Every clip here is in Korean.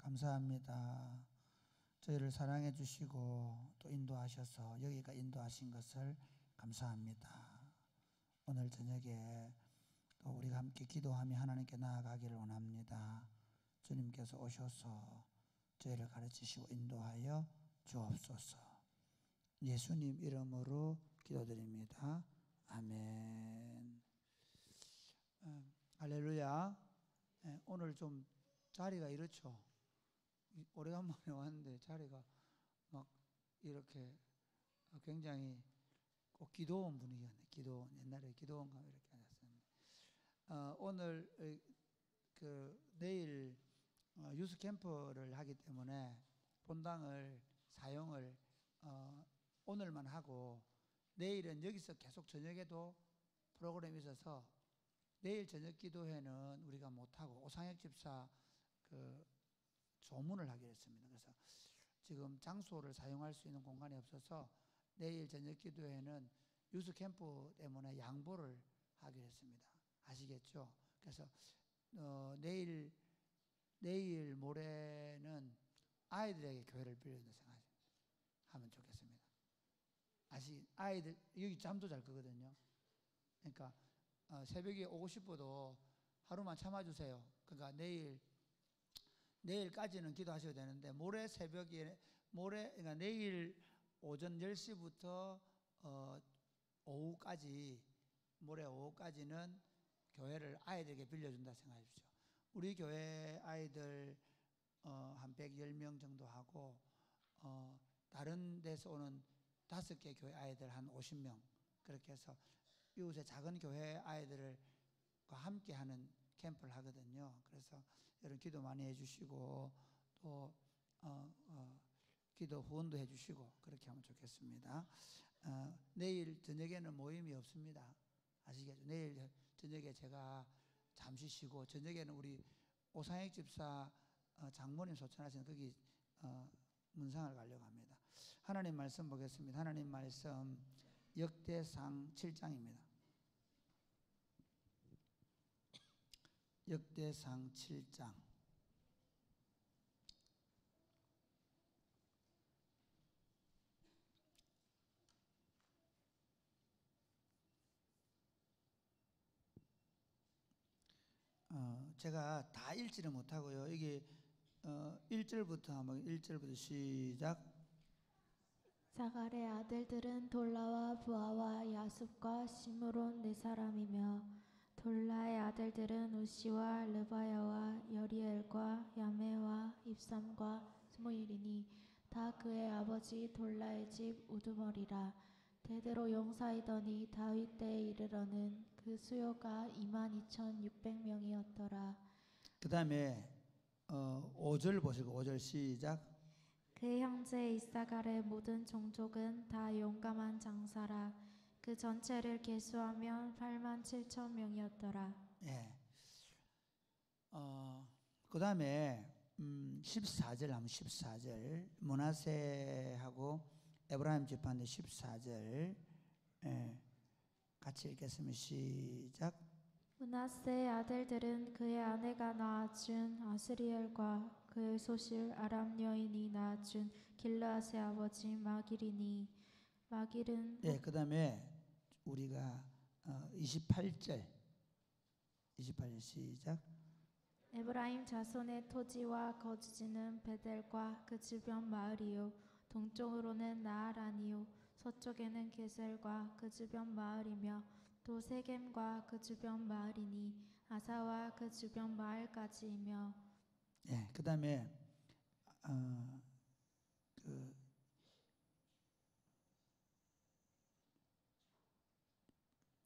감사합니다. 저희를 사랑해 주시고 또 인도하셔서 여기가 인도하신 것을 감사합니다. 오늘 저녁에 또 우리가 함께 기도하며 하나님께 나아가기를 원합니다. 주님께서 오셔서 저희를 가르치시고 인도하여 주옵소서. 예수님 이름으로 기도드립니다. 아멘. 할렐루야. 오늘 좀 자리가 이렇죠. 오래간만에 왔는데 자리가 막 이렇게 굉장히 꼭 기도원 분위기였네. 기도원, 옛날에 기도원 가면 이렇게 앉았었는데 오늘 내일 유스 캠프를 하기 때문에 본당을 사용을 오늘만 하고 내일은 여기서 계속 저녁에도 프로그램이 있어서 내일 저녁 기도회는 우리가 못하고 오상혁 집사 조문을 하기로 했습니다. 그래서 지금 장소를 사용할 수 있는 공간이 없어서 내일 저녁 기도회는 유스 캠프 때문에 양보를 하기로 했습니다. 아시겠죠? 그래서 내일 모레는 아이들에게 교회를 빌려준다 생각하면 좋겠습니다. 아이들 여기 잠도 잘 거거든요. 그러니까 새벽에 오고 싶어도 하루만 참아주세요. 그러니까 내일까지는 기도하셔야 되는데 그러니까 내일 오전 10시부터 모레 오후까지는 교회를 아이들에게 빌려준다 생각하십시오. 우리 교회 아이들 한 110명 정도 하고 다른 데서 오는 5개 교회 아이들 한 50명 그렇게 해서 이웃의 작은 교회 아이들과 함께 하는 캠프를 하거든요. 그래서 여러분 기도 많이 해주시고 또 기도 후원도 해주시고 그렇게 하면 좋겠습니다. 내일 저녁에는 모임이 없습니다. 아시겠죠? 내일 저녁에 제가 잠시 쉬고 저녁에는 우리 오상혁 집사 장모님 소천하시는 거기 문상을 가려고 합니다. 하나님 말씀 보겠습니다. 하나님 말씀 역대상 7장입니다. 역대상 7장. 제가 다 읽지는 못하고요. 이게 1절부터 한번 1절부터 시작. 사갈의 아들들은 돌라와 부하와 야숲과 시므론 네 사람이며 돌라의 아들들은 우시와 르바야와 여리엘과 야메와 입삼과 스무일이니 다 그의 아버지 돌라의 집 우두머리라. 대대로 용사이더니 다윗 때에 이르러는 그 수요가 22,600명이었더라. 그 다음에 5절 보시고 5절 시작. 그의 형제 이사갈의 모든 종족은 다 용감한 장사라. 그 전체를 계수하면 87,000명이었더라. 예. 그 다음에 14절 하면 14절 므낫세하고 에브라임 집안의 14절 같이 읽겠습니다. 시작. 므낫세의 아들들은 그의 아내가 낳아준 아스리엘과 그의 소실 아람 여인이 낳아준 길르앗의 아버지 마길이니 마길은 그 다음에 우리가 28절 시작. 에브라임 자손의 토지와 거주지는 베델과 그 주변 마을이요 동쪽으로는 나아란이요 서쪽에는 게셀과 그 주변 마을이며 또 세겜과 그 주변 마을이니 아사와 그 주변 마을까지이며 그 다음에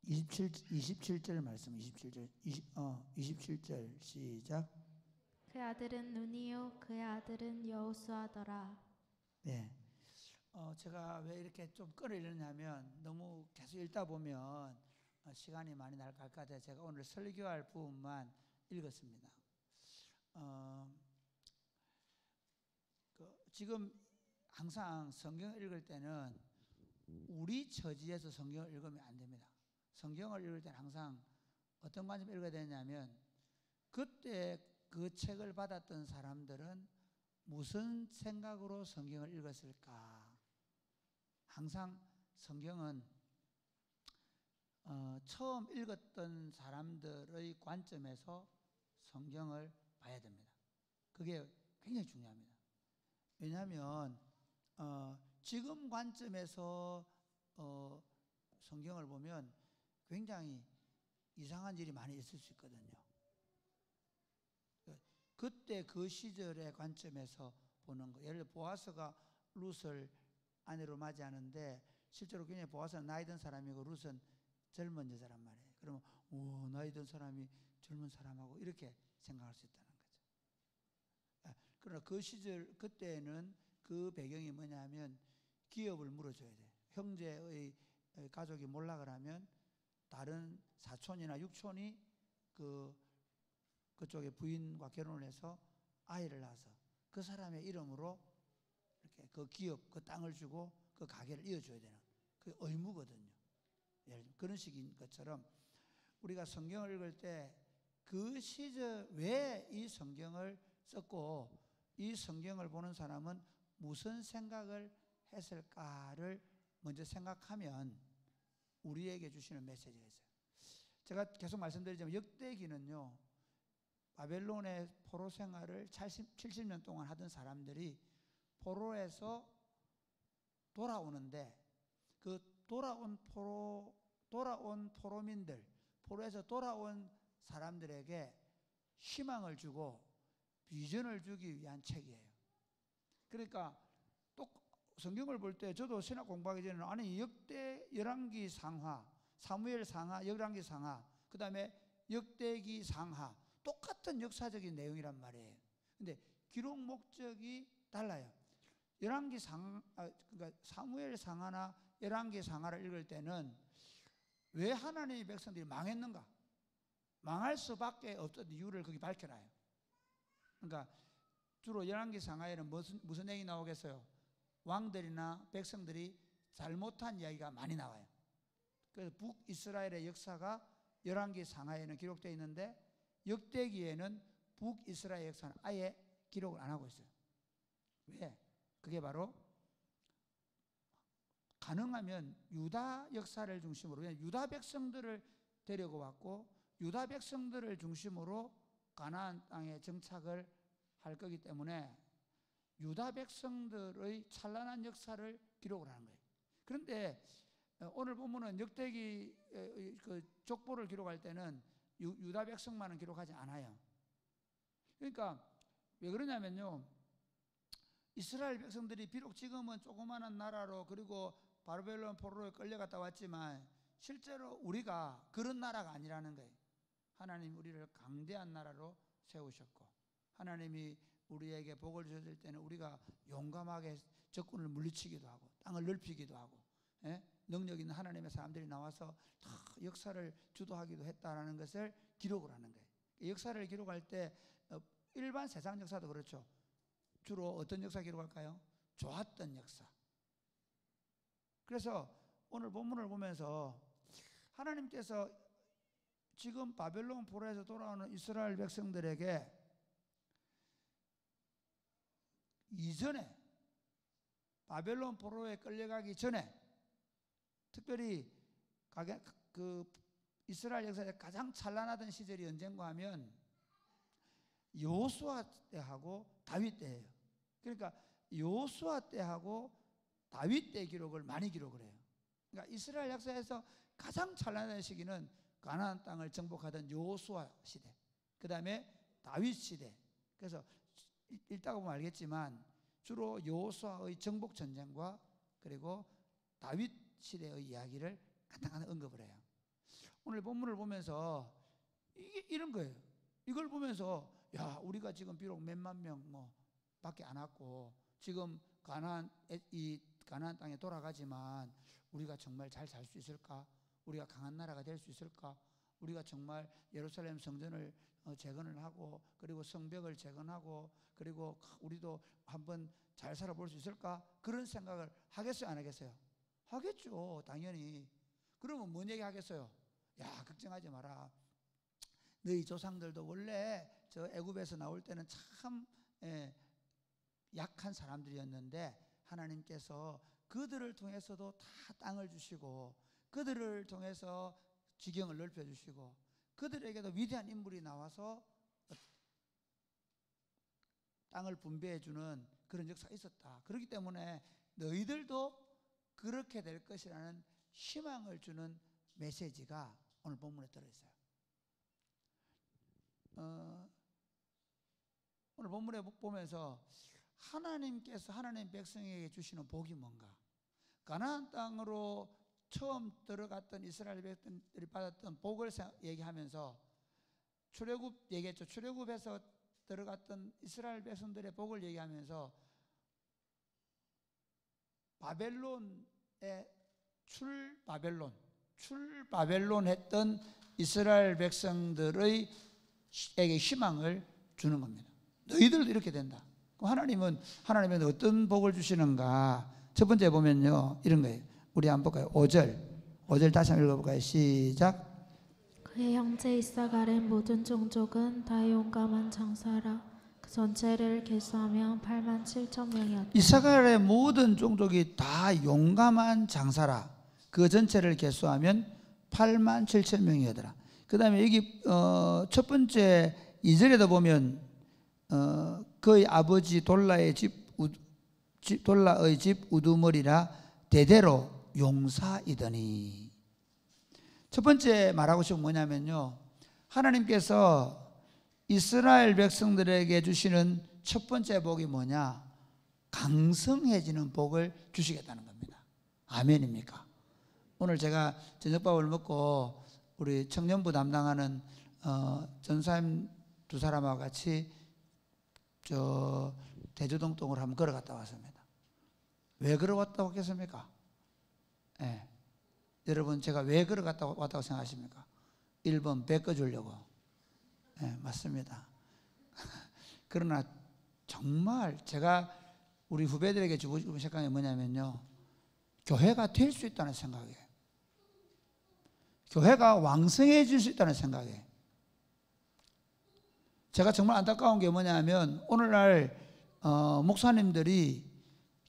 27절 말씀 27절 시작. 그 아들은 눈이요 그의 아들은 여호수아더라. 네. 제가 왜 이렇게 좀 끌어올렸냐면 너무 계속 읽다 보면 시간이 많이 날 것 같아서 제가 오늘 설교할 부분만 읽었습니다. 지금 항상 성경을 읽을 때는 우리 처지에서 성경을 읽으면 안 됩니다. 성경을 읽을 때는 항상 어떤 관점을 읽어야 되냐면 그때 그 책을 받았던 사람들은 무슨 생각으로 성경을 읽었을까? 항상 성경은 처음 읽었던 사람들의 관점에서 성경을 봐야 됩니다. 그게 굉장히 중요합니다. 왜냐하면 지금 관점에서 성경을 보면 굉장히 이상한 일이 많이 있을 수 있거든요. 그때 그 시절의 관점에서 보는 거. 예를 들어 보아스가 룻을 아내로 맞이하는데 실제로 굉장히 보아스는 나이 든 사람이고 룻은 젊은 여자란 말이에요. 그러면 나이 든 사람이 젊은 사람하고 이렇게 생각할 수 있다는 거죠. 그러나 그 시절 그때는 그 배경이 뭐냐면 기업을 물어줘야 돼. 형제의 가족이 몰락을 하면 다른 사촌이나 육촌이 그쪽의 부인과 결혼을 해서 아이를 낳아서 그 사람의 이름으로 이렇게 그 기업, 그 땅을 주고 그 가게를 이어줘야 되는 그 의무거든요. 예를 들면 그런 식인 것처럼 우리가 성경을 읽을 때 그 시절 왜 이 성경을 썼고 이 성경을 보는 사람은 무슨 생각을 했을까를 먼저 생각하면 우리에게 주시는 메시지가 있어요. 제가 계속 말씀드리지만 역대기는요, 바벨론의 포로 생활을 70년 동안 하던 사람들이 포로에서 돌아오는데 그 돌아온 포로민들, 포로에서 돌아온 사람들에게 희망을 주고 비전을 주기 위한 책이에요. 그러니까 또 성경을 볼 때 저도 신학 공부하기 전에는 아니 열왕기 상하, 사무엘 상하, 열왕기 상하, 그 다음에 역대기 상하 똑같은 역사적인 내용이란 말이에요. 근데 기록 목적이 달라요. 그러니까 사무엘 상하나 열왕기 상하를 읽을 때는 왜 하나님의 백성들이 망했는가? 망할 수밖에 없던 이유를 거기 밝혀놔요. 그러니까 주로 열왕기 상하에는 무슨 얘기 나오겠어요? 왕들이나 백성들이 잘못한 이야기가 많이 나와요. 그래서 북이스라엘의 역사가 열왕기 상하에는 기록되어 있는데 역대기에는 북이스라엘 역사는 아예 기록을 안 하고 있어요. 왜? 그게 바로 가능하면 유다 역사를 중심으로, 유다 백성들을 데리고 왔고 유다 백성들을 중심으로 가나안 땅에 정착을 할 거기 때문에 유다 백성들의 찬란한 역사를 기록을 하는 거예요. 그런데 오늘 본문은 역대기 그 족보를 기록할 때는 유다 백성만은 기록하지 않아요. 그러니까 왜 그러냐면요, 이스라엘 백성들이 비록 지금은 조그마한 나라로 그리고 바벨론 포로에 끌려갔다 왔지만 실제로 우리가 그런 나라가 아니라는 거예요. 하나님 우리를 강대한 나라로 세우셨고 하나님이 우리에게 복을 주실 때는 우리가 용감하게 적군을 물리치기도 하고 땅을 넓히기도 하고 능력 있는 하나님의 사람들이 나와서 다 역사를 주도하기도 했다라는 것을 기록을 하는 거예요. 역사를 기록할 때 일반 세상 역사도 그렇죠. 주로 어떤 역사 기록할까요? 좋았던 역사. 그래서 오늘 본문을 보면서 하나님께서 지금 바벨론 포로에서 돌아오는 이스라엘 백성들에게 이전에 바벨론 포로에 끌려가기 전에 특별히 그 이스라엘 역사에 가장 찬란하던 시절이 언젠가 하면 여호수아 때하고 다윗 때예요. 그러니까 여호수아 때하고 다윗 때 기록을 많이 기록을 해요. 그러니까 이스라엘 역사에서 가장 찬란한 시기는 가나안 땅을 정복하던 여호수아 시대, 그 다음에 다윗 시대. 그래서 읽다가 보면 알겠지만 주로 여호수아의 정복 전쟁과 그리고 다윗 시대의 이야기를 간단하게 언급을 해요. 오늘 본문을 보면서 이게 이런 거예요. 이걸 보면서 야, 우리가 지금 비록 몇만 명 밖에 안 왔고 지금 가나안 땅에 돌아가지만 우리가 정말 잘 살 수 있을까? 우리가 강한 나라가 될 수 있을까? 우리가 정말 예루살렘 성전을 재건을 하고 그리고 성벽을 재건하고 그리고 우리도 한번 잘 살아볼 수 있을까? 그런 생각을 하겠어요, 안 하겠어요? 하겠죠, 당연히. 그러면 뭔 얘기 하겠어요? 야, 걱정하지 마라. 너희 조상들도 원래 저 애굽에서 나올 때는 참 약한 사람들이었는데 하나님께서 그들을 통해서도 다 땅을 주시고 그들을 통해서 지경을 넓혀주시고 그들에게도 위대한 인물이 나와서 땅을 분배해주는 그런 역사가 있었다. 그렇기 때문에 너희들도 그렇게 될 것이라는 희망을 주는 메시지가 오늘 본문에 들어있어요. 오늘 본문에 보면서 하나님께서 하나님 백성에게 주시는 복이 뭔가? 가나안 땅으로 처음 들어갔던 이스라엘 백성들이 받았던 복을 얘기하면서 출애굽 얘기했죠. 출애굽에서 들어갔던 이스라엘 백성들의 복을 얘기하면서 바벨론의 출바벨론 했던 이스라엘 백성들에게 희망을 주는 겁니다. 너희들도 이렇게 된다. 하나님은 어떤 복을 주시는가? 첫 번째 보면요, 이런 거예요. 우리 한번 볼까요? 5절 다시 한번 읽어볼까요? 시작. 그의 형제 이사갈의 모든 종족은 다 용감한 장사라. 그 전체를 계수하면 8만 7천 명이었다. 이사갈의 모든 종족이 다 용감한 장사라. 그 전체를 계수하면 8만 7천 명이더라. 그 다음에 여기 첫 번째 2절에도 보면 그의 아버지 돌라의 집 우두머리라 대대로 용사이더니. 첫 번째 말하고 싶은 뭐냐면요, 하나님께서 이스라엘 백성들에게 주시는 첫 번째 복이 뭐냐? 강성해지는 복을 주시겠다는 겁니다. 아멘입니까? 오늘 제가 저녁밥을 먹고 우리 청년부 담당하는 전사님 두 사람하고 같이 저 대주동동을 한번 걸어갔다 왔습니다. 왜 걸어갔다 왔겠습니까? 네. 여러분, 제가 왜 걸어갔다 왔다고 생각하십니까? 1번 베껴주려고. 네, 맞습니다. 그러나 정말 제가 우리 후배들에게 주고 싶은 생각이 뭐냐면요, 교회가 될 수 있다는 생각이에요. 교회가 왕성해질 수 있다는 생각이에요. 제가 정말 안타까운 게 뭐냐면 오늘날 목사님들이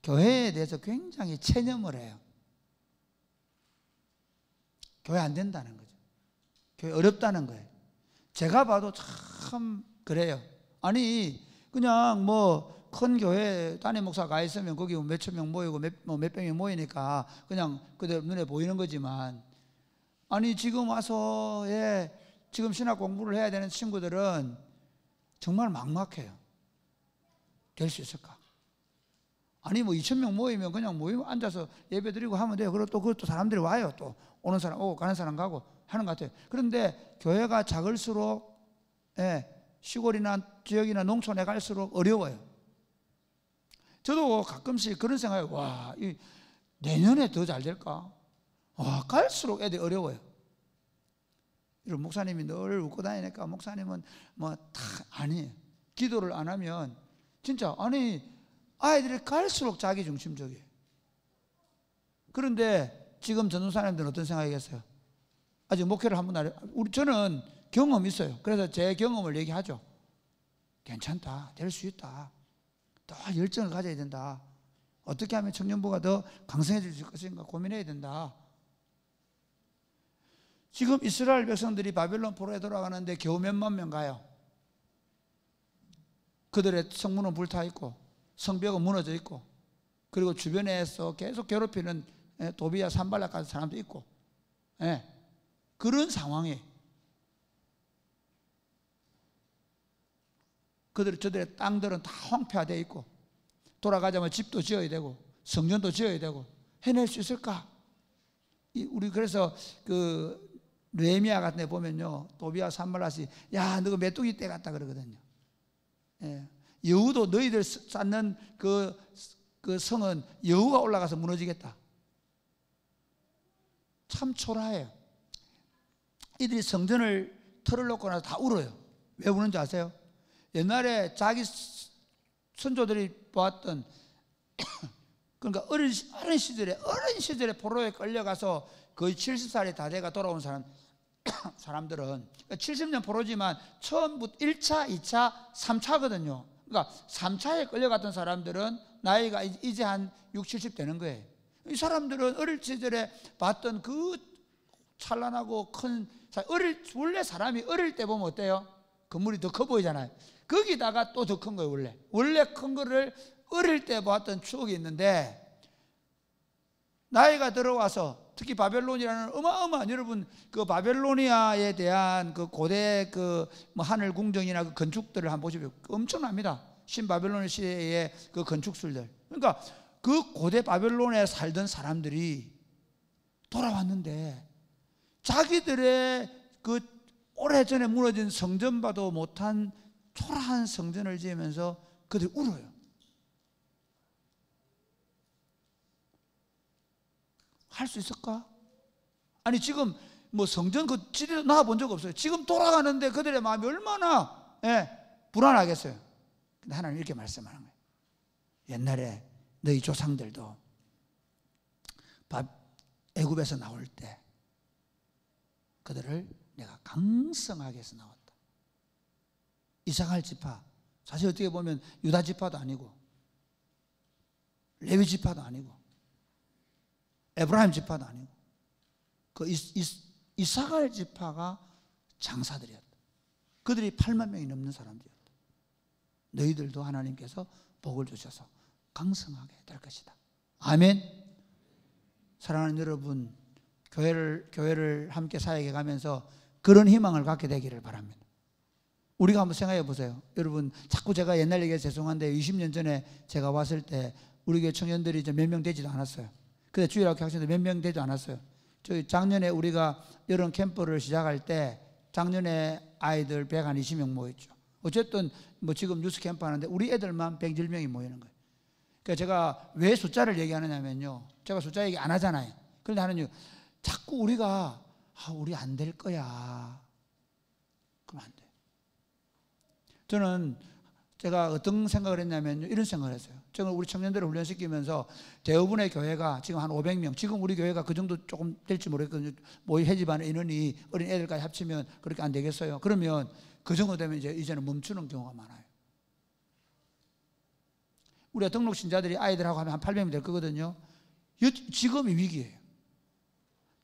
교회에 대해서 굉장히 체념을 해요. 교회 안 된다는 거죠. 교회 어렵다는 거예요. 제가 봐도 참 그래요. 아니 그냥 뭐 큰 교회 담임 목사 가 있으면 거기 몇천 명 모이고 몇백 명 모이니까 그냥 그대로 눈에 보이는 거지만, 아니 지금 와서 지금 신학 공부를 해야 되는 친구들은 정말 막막해요. 될 수 있을까? 아니 뭐 2,000명 모이면 그냥 모이면 앉아서 예배 드리고 하면 돼요. 그리고 또 그것도 사람들이 와요. 또 오는 사람 오고 가는 사람 가고 하는 것 같아요. 그런데 교회가 작을수록 시골이나 지역이나 농촌에 갈수록 어려워요. 저도 가끔씩 그런 생각이, 와, 내년에 더 잘 될까? 와, 갈수록 애들이 어려워요. 이런 목사님이 늘 웃고 다니니까 목사님은 뭐 다 아니에요. 기도를 안 하면 진짜 아이들이 갈수록 자기 중심적이에요. 그런데 지금 전도사님들은 어떤 생각이겠어요? 아직 목회를 한 번 안 해요. 저는 경험이 있어요. 그래서 제 경험을 얘기하죠. 괜찮다, 될 수 있다, 더 열정을 가져야 된다, 어떻게 하면 청년부가 더 강성해질 것인가 고민해야 된다. 지금 이스라엘 백성들이 바벨론 포로에 돌아가는데 겨우 몇만 명 가요. 그들의 성문은 불타 있고 성벽은 무너져 있고, 그리고 주변에서 계속 괴롭히는 도비야 산발락 같은 사람도 있고, 그런 상황에 저들의 땅들은 다 황폐화되어 있고 돌아가자면 집도 지어야 되고 성전도 지어야 되고 해낼 수 있을까? 우리 그래서 그 느헤미야 같은 데 보면요, 도비야 산발락이 야 너가 메뚜기 떼 같다 그러거든요. 여우도 너희들 쌓는 그 성은 여우가 올라가서 무너지겠다. 참 초라해요. 이들이 성전을 털을 놓고 나서 다 울어요. 왜 우는지 아세요? 옛날에 자기 선조들이 보았던 그러니까 어린 시절에 포로에 끌려가서 거의 70살이 다 돼가 돌아온 사람들은, 그러니까 70년 포로지만 처음부터 1차, 2차, 3차거든요. 그러니까 3차에 끌려갔던 사람들은 나이가 이제 한 60, 70 되는 거예요. 이 사람들은 어릴 시절에 봤던 그 찬란하고 큰 원래 사람이 어릴 때 보면 어때요? 건물이 더 커 보이잖아요. 거기다가 또 더 큰 거예요. 원래 큰 거를 어릴 때 봤던 추억이 있는데 나이가 들어와서 특히 바벨론이라는 어마어마한 여러분 그 바벨로니아에 대한 그 고대 그 뭐 하늘 궁정이나 그 건축들을 한번 보시면 엄청납니다. 신바벨론 시대의 그 건축술들. 그러니까 그 고대 바벨론에 살던 사람들이 돌아왔는데 자기들의 그 오래전에 무너진 성전봐도 못한 초라한 성전을 지으면서 그들이 울어요. 할 수 있을까? 아니 지금 뭐 성전 그 지대도 나와본 적 없어요. 지금 돌아가는데 그들의 마음이 얼마나 불안하겠어요. 근데 하나님 이렇게 말씀하는 거예요. 옛날에 너희 조상들도 애굽에서 나올 때 그들을 내가 강성하게 해서 나왔다. 이사갈 지파, 사실 어떻게 보면 유다 지파도 아니고 레위 지파도 아니고 에브라임 지파도 아니고 그 이사갈 지파가 장사들이었다. 그들이 8만 명이 넘는 사람들이었다. 너희들도 하나님께서 복을 주셔서 강성하게 될 것이다. 아멘. 사랑하는 여러분, 교회를 함께 사역해 가면서 그런 희망을 갖게 되기를 바랍니다. 우리가 한번 생각해 보세요. 여러분, 자꾸 제가 옛날 얘기해서 죄송한데 20년 전에 제가 왔을 때 우리 교회 청년들이 이제 몇 명 되지도 않았어요. 근데 주일학교 학생들 몇 명 되지도 않았어요. 저희 작년에 우리가 여름 캠프를 시작할 때 작년에 아이들 120명 모였죠. 어쨌든 뭐 지금 뉴스 캠프 하는데 우리 애들만 110명이 모이는 거예요. 그러니까 제가 왜 숫자를 얘기하느냐면요, 제가 숫자 얘기 안 하잖아요. 그런데 하나님 자꾸 우리가 우리 안 될 거야, 그러면 안 돼요. 저는 제가 어떤 생각을 했냐면요, 이런 생각을 했어요. 제가 우리 청년들을 훈련시키면서 대부분의 교회가 지금 한 500명, 지금 우리 교회가 그 정도 조금 될지 모르겠거든요. 모의 회집하는 인원이 어린 애들까지 합치면 그렇게 안 되겠어요. 그러면 그 정도 되면 이제는 멈추는 경우가 많아요. 우리가 등록 신자들이 아이들하고 하면 한 800명 될 거거든요. 지금이 위기예요.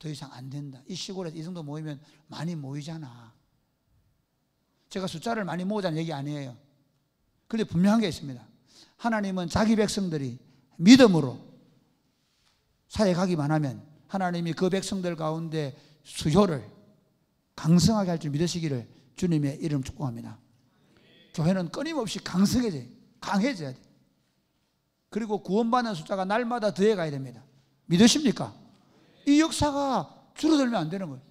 더 이상 안 된다. 이 시골에서 이 정도 모이면 많이 모이잖아. 제가 숫자를 많이 모으자는 얘기 아니에요. 그런데 분명한 게 있습니다. 하나님은 자기 백성들이 믿음으로 사역하기만 하면 하나님이 그 백성들 가운데 수요를 강성하게 할 줄 믿으시기를 주님의 이름 축복합니다. 교회는 끊임없이 강성해져야 돼. 강해져야 돼. 그리고 구원받는 숫자가 날마다 더해가야 됩니다. 믿으십니까? 이 역사가 줄어들면 안 되는 거예요.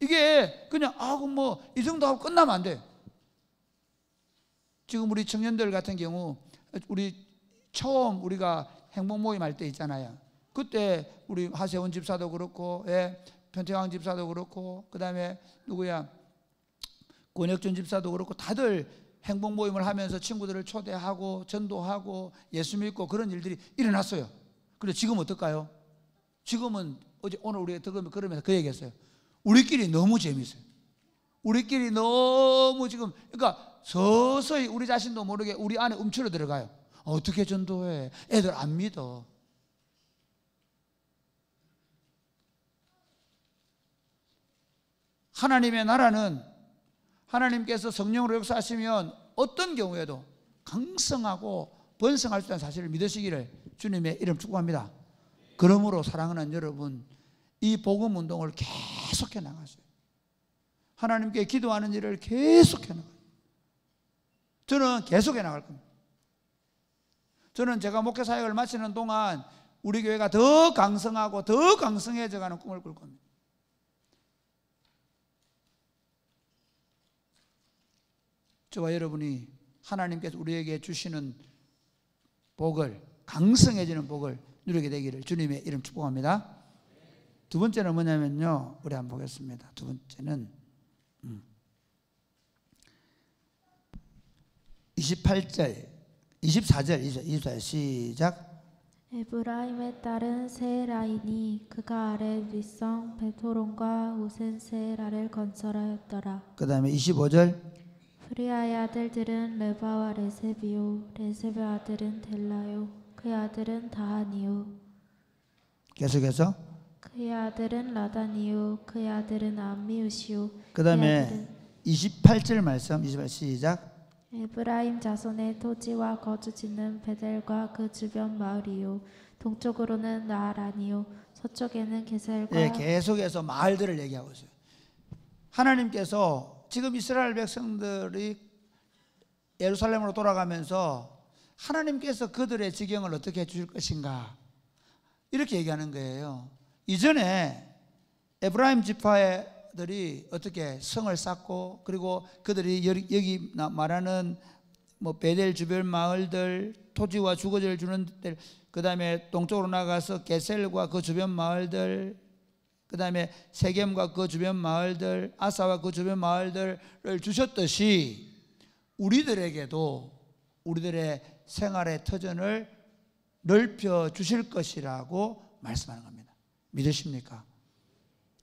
이게 그냥 이 정도 하고 끝나면 안 돼요. 지금 우리 청년들 같은 경우 우리 처음 우리가 행복 모임 할 때 있잖아요. 그때 우리 하세훈 집사도 그렇고 편태광 집사도 그렇고 그다음에 누구야 권혁준 집사도 그렇고 다들 행복 모임을 하면서 친구들을 초대하고 전도하고 예수 믿고 그런 일들이 일어났어요. 그런데 지금 어떨까요? 지금은 오늘 우리가 그러면서 그 얘기했어요. 우리끼리 너무 재밌어요. 우리끼리 너무 지금 그러니까 서서히 우리 자신도 모르게 우리 안에 움츠러 들어가요. 어떻게 전도해? 애들 안 믿어. 하나님의 나라는 하나님께서 성령으로 역사하시면 어떤 경우에도 강성하고 번성할 수 있다는 사실을 믿으시기를 주님의 이름 축복합니다. 그러므로 사랑하는 여러분, 이 복음 운동을 계속해 나가세요. 하나님께 기도하는 일을 계속해 나가요. 저는 계속해 나갈 겁니다. 저는 제가 목회 사역을 마치는 동안 우리 교회가 더 강성하고 더 강성해져 가는 꿈을 꿀 겁니다. 저와 여러분이 하나님께서 우리에게 주시는 복을, 강성해지는 복을 누리게 되기를 주님의 이름 축복합니다. 두 번째는 뭐냐면요, 우리 한번 보겠습니다. 두 번째는 24절 시작. 에브라임의 딸은 세라이니 그가 아래 윗성 베토론과 오센 세라를 건설하였더라. 그 다음에 25절. 브리아의 아들들은 레바와 레세비요. 레세비의 아들은 델라요. 그의 아들은 다하니요. 계속해서 그의 아들은 라다니요. 그의 아들은 암미우시요. 그 다음에 28절 말씀 28 시작. 에브라임 자손의 토지와 거주지는 베델과 그 주변 마을이요. 동쪽으로는 나아란이요. 서쪽에는 게셀과 네, 계속해서 마을들을 얘기하고 있어요. 하나님께서 지금 이스라엘 백성들이 예루살렘으로 돌아가면서 하나님께서 그들의 지경을 어떻게 해주실 것인가 이렇게 얘기하는 거예요. 이전에 에브라임 지파들이 어떻게 성을 쌓고 그리고 그들이 여기 말하는 뭐 베델 주변 마을들 토지와 주거지를 주는 데 그 다음에 동쪽으로 나가서 게셀과 그 주변 마을들 그 다음에 세겜과 그 주변 마을들 아사와 그 주변 마을들을 주셨듯이 우리들에게도 우리들의 생활의 터전을 넓혀 주실 것이라고 말씀하는 겁니다. 믿으십니까?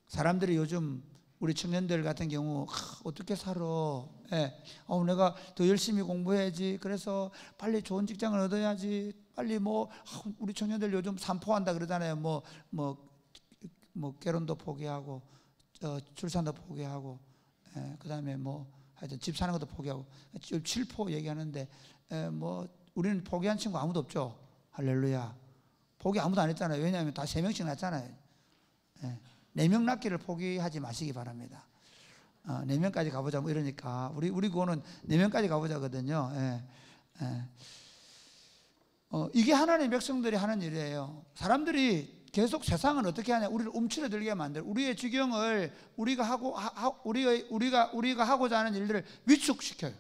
사람들이 요즘 우리 청년들 같은 경우 어떻게 살아? 예. 내가 더 열심히 공부해야지. 그래서 빨리 좋은 직장을 얻어야지. 빨리 우리 청년들 요즘 산포한다 그러잖아요. 결혼도 포기하고 출산도 포기하고 그 다음에 하여튼 집 사는 것도 포기하고 7포 얘기하는데 우리는 포기한 친구 아무도 없죠. 할렐루야. 포기 아무도 안 했잖아요. 왜냐하면 다 3명씩 낳잖아요. 4명 낳기를 포기하지 마시기 바랍니다. 4명까지 가보자 이러니까 우리 그거는 4명까지 가보자거든요. 이게 하나님의 백성들이 하는 일이에요. 사람들이 계속 세상은 어떻게 하냐, 우리를 움츠러들게 만들, 우리의 지경을 우리가 하고자 하는 일들을 위축시켜요.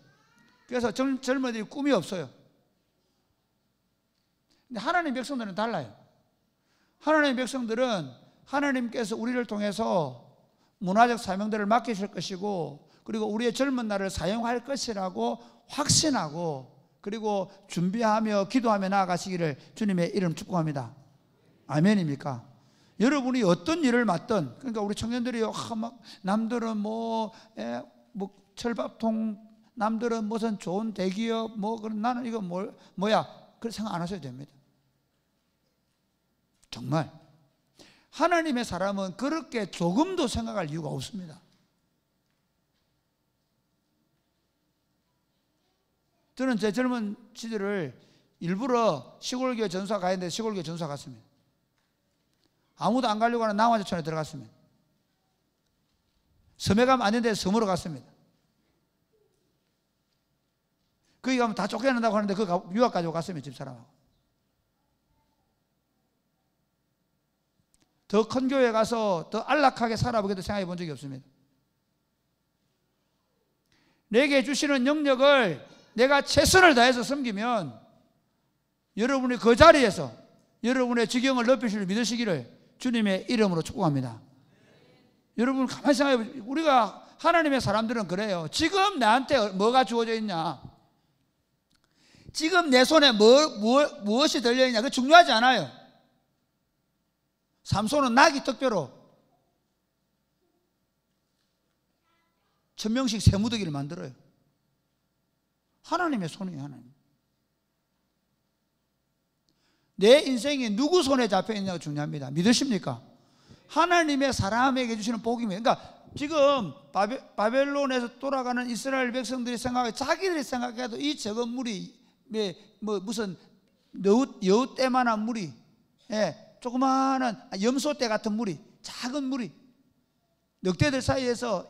그래서 젊은이들이 꿈이 없어요. 근데 하나님의 백성들은 달라요. 하나님의 백성들은 하나님께서 우리를 통해서 문화적 사명들을 맡기실 것이고 그리고 우리의 젊은 날을 사용할 것이라고 확신하고 그리고 준비하며 기도하며 나아가시기를 주님의 이름 축복합니다. 아멘입니까? 여러분이 어떤 일을 맡든, 그러니까 우리 청년들이 남들은 철밥통, 남들은 무슨 좋은 대기업, 나는 이거 뭐야? 그렇게 생각 안 하셔도 됩니다. 정말 하나님의 사람은 그렇게 조금도 생각할 이유가 없습니다. 저는 제 젊은 시절을 일부러 시골교회 전수가 가야 되는데 시골교회 전수가 갔습니다. 아무도 안 가려고 하는 남한제천에 들어갔습니다. 섬에 가면 안 되는데 섬으로 갔습니다. 거기 가면 다 쫓겨난다고 하는데 그 유학 가지고 갔습니다. 집사람하고. 더 큰 교회에 가서 더 안락하게 살아보겠다 생각해 본 적이 없습니다. 내게 주시는 영역을 내가 최선을 다해서 섬기면 여러분이 그 자리에서 여러분의 지경을 높이실 믿으시기를 주님의 이름으로 축복합니다. 여러분 가만히 생각해 보세요. 우리가 하나님의 사람들은 그래요. 지금 나한테 뭐가 주어져 있냐, 지금 내 손에 무엇이 들려있냐, 그거 중요하지 않아요. 삼손은 나귀 턱뼈로 1000명씩 새무더기를 만들어요. 하나님의 손이에요. 하나님. 내 인생이 누구 손에 잡혀 있냐가 중요합니다. 믿으십니까? 하나님의 사람에게 주시는 복입니다. 그러니까 지금 바벨론에서 돌아가는 이스라엘 백성들이 자기들이 생각해도 이 적은 물이 무슨 여우떼만한 물이, 조그마한 염소떼 같은 물이, 작은 물이, 늑대들 사이에서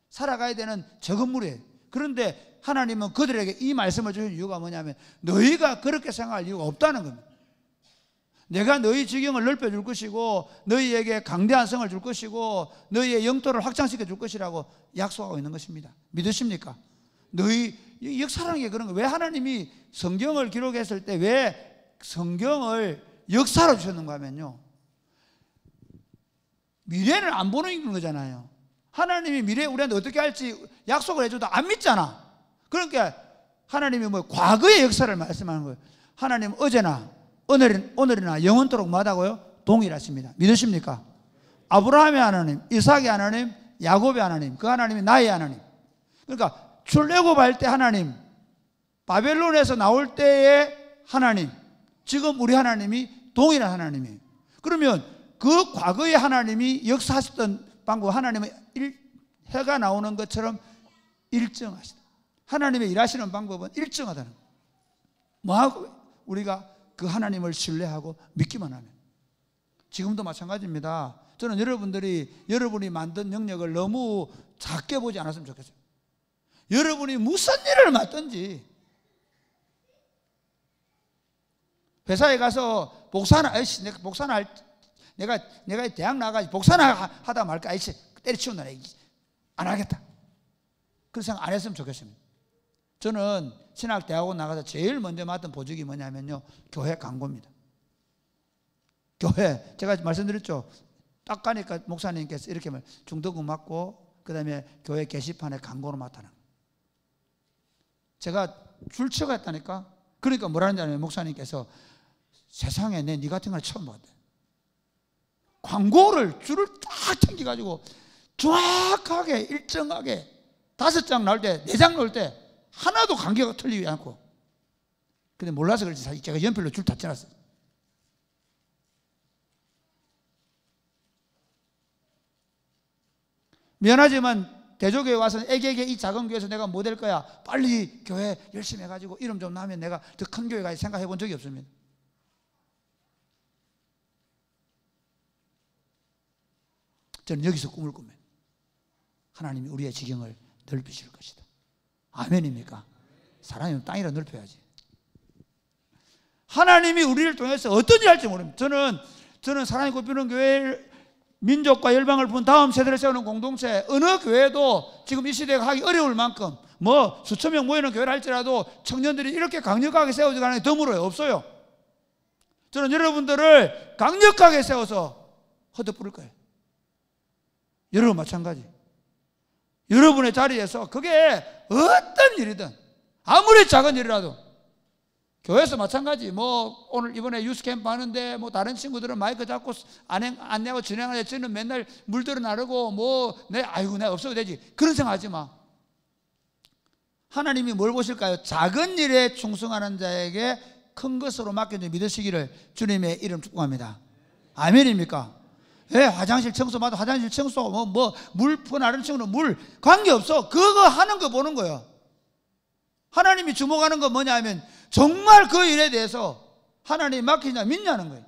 살아가야 되는 적은 물이에요. 그런데 하나님은 그들에게 이 말씀을 주신 이유가 뭐냐면 너희가 그렇게 생각할 이유가 없다는 겁니다. 내가 너희 지경을 넓혀줄 것이고 너희에게 강대한 성을 줄 것이고 너희의 영토를 확장시켜 줄 것이라고 약속하고 있는 것입니다. 믿으십니까? 너희 역사라는 게 그런 거예요. 왜 하나님이 성경을 기록했을 때 왜 성경을 역사로 주셨는가 하면요, 미래는 안 보는 거잖아요. 하나님이 미래에 우리한테 어떻게 할지 약속을 해줘도 안 믿잖아. 그러니까 하나님이 과거의 역사를 말씀하는 거예요. 하나님 어제나 오늘이나 영원토록 뭐하다고요? 동일하십니다. 믿으십니까? 아브라함의 하나님, 이삭의 하나님, 야곱의 하나님, 그 하나님이 나의 하나님. 그러니까 출애굽할 때 하나님, 바벨론에서 나올 때의 하나님, 지금 우리 하나님이 동일한 하나님이에요. 그러면 그 과거의 하나님이 역사하셨던 방법, 하나님은 해가 나오는 것처럼 일정하시다. 하나님의 일하시는 방법은 일정하다는 거예요. 뭐하고 우리가 그 하나님을 신뢰하고 믿기만 하면. 지금도 마찬가지입니다. 저는 여러분이 만든 영역을 너무 작게 보지 않았으면 좋겠어요. 여러분이 무슨 일을 맡든지, 회사에 가서 복사나, 내가 대학 나가지 복사나 하다 말까, 때려치운다, 안 하겠다. 그런 생각 안 했으면 좋겠습니다. 저는 신학대학원 나가서 제일 먼저 맡은 보직이 뭐냐면요, 교회 광고입니다. 교회, 제가 말씀드렸죠. 딱 가니까 목사님께서 이렇게 중도금 맡고 그 다음에 교회 게시판에 광고를 맡아는 거예요. 제가 줄쳐가 했다니까. 그러니까 뭐라는지 아냐면 목사님께서 세상에 네 같은 걸 처음 봤대. 광고를 줄을 딱 챙겨가지고 정확하게 일정하게 5장 나올 때 4장 나올 때 하나도 관계가 틀리지 않고. 근데 몰라서 그렇지 사실 제가 연필로 줄 다 짜놨어요. 미안하지만 대조교회 와서 애기에게 이 작은 교회에서 내가 뭐 될 거야, 빨리 교회 열심히 해가지고 이름 좀 나면 내가 더 큰 교회 가서 생각해 본 적이 없습니다. 저는 여기서 꿈을 꾸면 하나님이 우리의 지경을 넓히실 것이다. 아멘입니까? 사람이면 땅이라 넓혀야지. 하나님이 우리를 통해서 어떤 일을 할지 모릅니다. 저는 사랑이 꽃피우는 교회 민족과 열방을 본 다음 세대를 세우는 공동체, 어느 교회도 지금 이 시대가 하기 어려울 만큼 뭐 수천 명 모이는 교회를 할지라도 청년들이 이렇게 강력하게 세워져 가는 게 드물어요. 없어요. 저는 여러분들을 강력하게 세워서 헛되뿌릴 거예요. 여러분 마찬가지. 여러분의 자리에서 그게 어떤 일이든 아무리 작은 일이라도, 교회에서 마찬가지. 뭐 오늘 이번에 유스캠프 하는데 뭐 다른 친구들은 마이크 잡고 안내하고 진행하는데 저는 맨날 물들어 나르고 아이고 내가 없어도 되지, 그런 생각하지 마. 하나님이 뭘 보실까요? 작은 일에 충성하는 자에게 큰 것으로 맡겨져 믿으시기를 주님의 이름 축복합니다. 아멘입니까? 예, 화장실 청소마다 화장실 청소, 물 퍼나르는 친구는 물 관계없어. 그거 하는 거 보는 거예요. 하나님이 주목하는 건 뭐냐 하면 정말 그 일에 대해서 하나님이 맡기냐 믿냐는 거예요.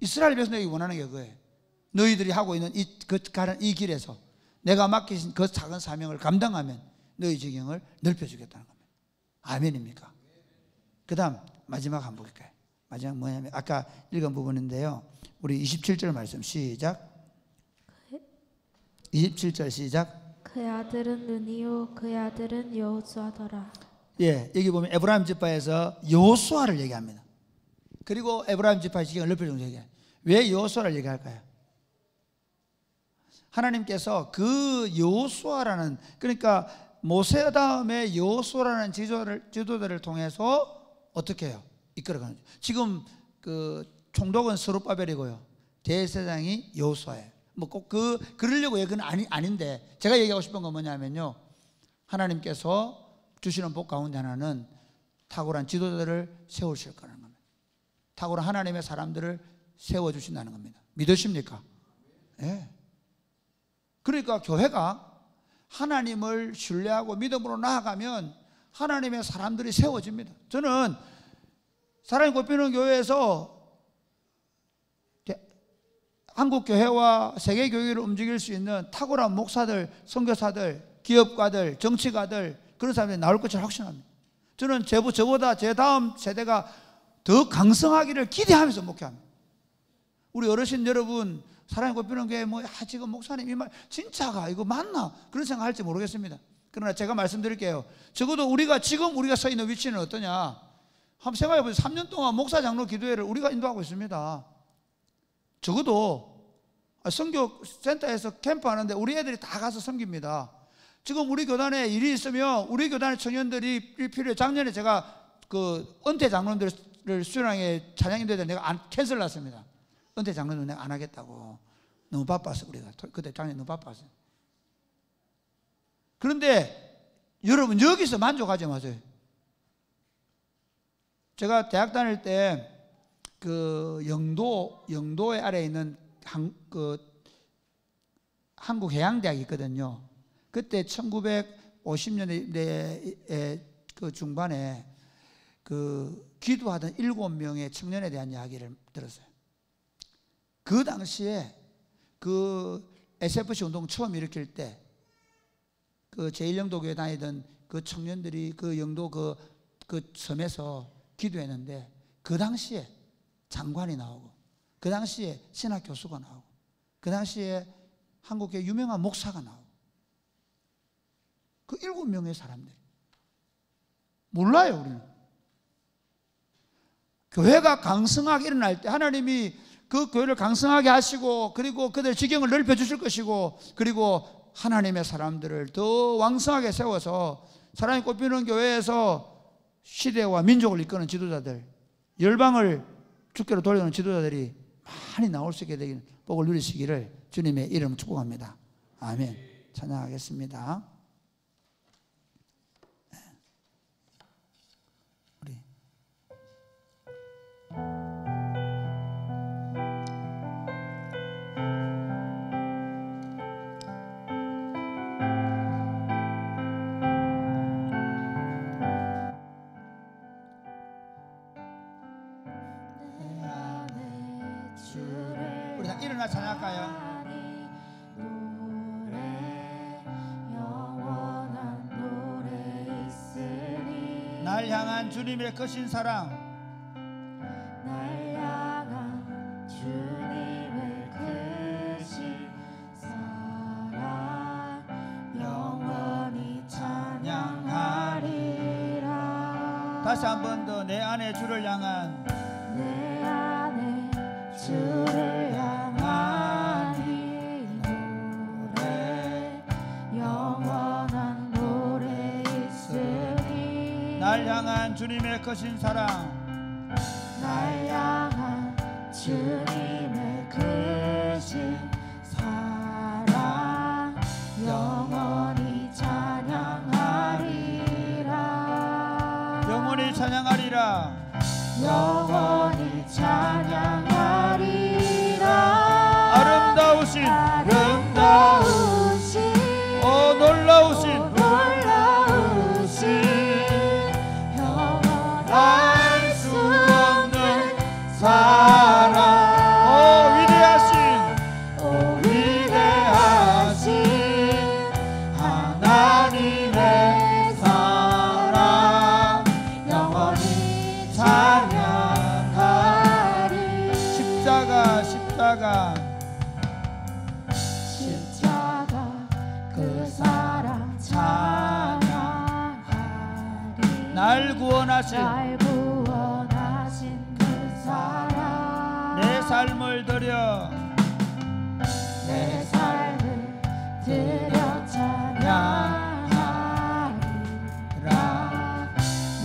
이스라엘 백성에게 원하는 게 그거예요. 너희들이 하고 있는 가는 이 길에서 내가 맡기신 그 작은 사명을 감당하면 너희 지경을 넓혀주겠다는 겁니다. 아멘입니까? 그 다음 마지막 한번 볼까요? 마지막 뭐냐면 아까 읽은 부분인데요, 우리 27절 말씀 시작. 27절 시작. 그의 아들은 눈이요 그의 아들은 여호수아더라. 예, 여기 보면 에브라임 지파에서 여호수아를 얘기합니다. 그리고 에브라임 지파의 지경을 넓혀주는 얘기해요. 왜 여호수아를 얘기할까요? 하나님께서 그 여호수아라는, 그러니까 모세 다음에 여호수아라는 지도자를 통해서 어떻게 해요? 이끌어가는 거죠. 지금 그 총독은 스룹바벨이고요, 대제사장이 여호수아예요. 뭐 꼭 그러려고 얘기는 아닌데, 제가 얘기하고 싶은 건 뭐냐면요, 하나님께서 주시는 복 가운데 하나는 탁월한 지도자들을 세우실 거라는 겁니다. 탁월한 하나님의 사람들을 세워주신다는 겁니다. 믿으십니까? 예. 그러니까 교회가 하나님을 신뢰하고 믿음으로 나아가면 하나님의 사람들이 세워집니다. 저는 사랑이 꽃피우는 교회에서 한국 교회와 세계 교회를 움직일 수 있는 탁월한 목사들, 선교사들, 기업가들, 정치가들, 그런 사람들이 나올 것을 확신합니다. 저는 저보다 제 다음 세대가 더 강성하기를 기대하면서 목회합니다. 우리 어르신 여러분, 사랑이 꽃피우는 교회 지금 목사님 이 말 진짜가 이거 맞나? 그런 생각할지 모르겠습니다. 그러나 제가 말씀드릴게요. 적어도 우리가 서 있는 위치는 어떠냐? 한번 생각해 보세요. 3년 동안 목사 장로 기도회를 우리가 인도하고 있습니다. 적어도 선교센터에서 캠프하는데 우리 애들이 다 가서 섬깁니다. 지금 우리 교단에 일이 있으면 우리 교단의 청년들이 필요해. 작년에 제가 그 은퇴 장로들을 수련회 찬양인도에 내가 캔슬 났습니다. 은퇴 장로는 내가 안 하겠다고. 너무 바빴어. 우리가 그때 작년에 너무 바빴어요. 그런데 여러분 여기서 만족하지 마세요. 제가 대학 다닐 때 그 영도에 아래에 있는 한국해양대학이 있거든요. 그때 1950년대 그 중반에 그 기도하던 7명의 청년에 대한 이야기를 들었어요. 그 당시에 그 SFC 운동 처음 일으킬 때 그 제1영도교회 다니던 그 청년들이 그 영도 그 섬에서 기도했는데, 그 당시에 장관이 나오고, 그 당시에 신학 교수가 나오고, 그 당시에 한국의 유명한 목사가 나오고, 그 7명의 사람들이 몰라요. 우리는 교회가 강성하게 일어날 때 하나님이 그 교회를 강성하게 하시고, 그리고 그들 지경을 넓혀 주실 것이고, 그리고 하나님의 사람들을 더 왕성하게 세워서 사랑이 꽃피우는 교회에서 시대와 민족을 이끄는 지도자들, 열방을 주께로 돌려오는 지도자들이 많이 나올 수 있게 되기를, 복을 누리시기를 주님의 이름 축복합니다. 아멘. 찬양하겠습니다. 우리 다 일어나 찬양할까요? 날 향한 주님의 크신 사랑, 날 향한 주님의 크신 사랑 영원히 찬양하리라. 다시 한 번 더 내 안에 주를 향한, 내 안에 주를 향한 이 노래 영원한 노래 있으니. 날 향한 주님의 크신 사랑, 날 향한 주님의 크신 사랑 영원히 찬양하리라. 영원히 찬양하리라. 영원히 찬양하리라. 아름다우신, 아름다우신, 놀라우신, 놀라우신, 영원할 수 없는 사랑. 위대하신 하나님의 사랑 영원히 찬양하리. 십자가 그 사랑 찬양하리. 날 구원하신 그 사랑. 내 삶을 드려 찬양하리라.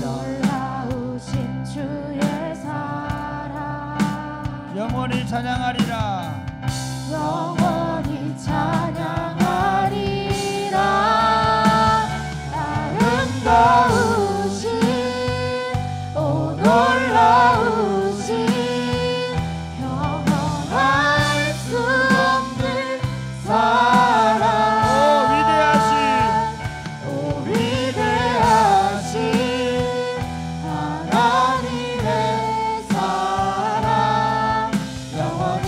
놀라우신 주의 사랑 영원히 찬양하리라. 영원히 찬양하리라. 아름다우신, 놀라우신, 영원할 수 없는 사랑. 위대하신 하나님의 사랑 영원히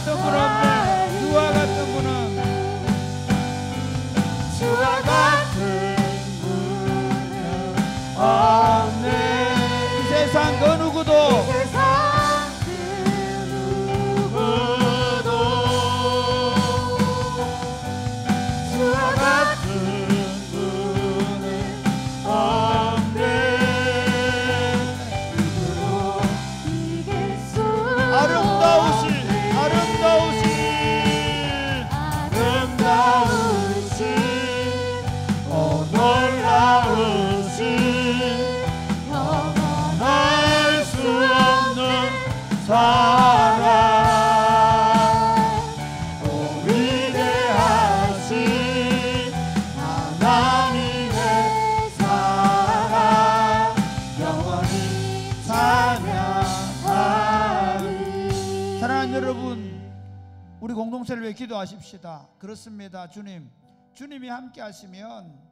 같은 분 없네. 주와 같은 분은 주와 같은 분은 없네. 이 세상 그 누구도 세상 그 누구도 주와 같은 분은 없네. 누구도 이길 수 아름다우신 놀라우신 영원할 수 없는 사랑 오 위대하신 하나님의 사랑 영원히 찬양하리. 사랑하는 여러분, 우리 공동체를 위해 기도하십시다. 그렇습니다. 주님이 함께 하시면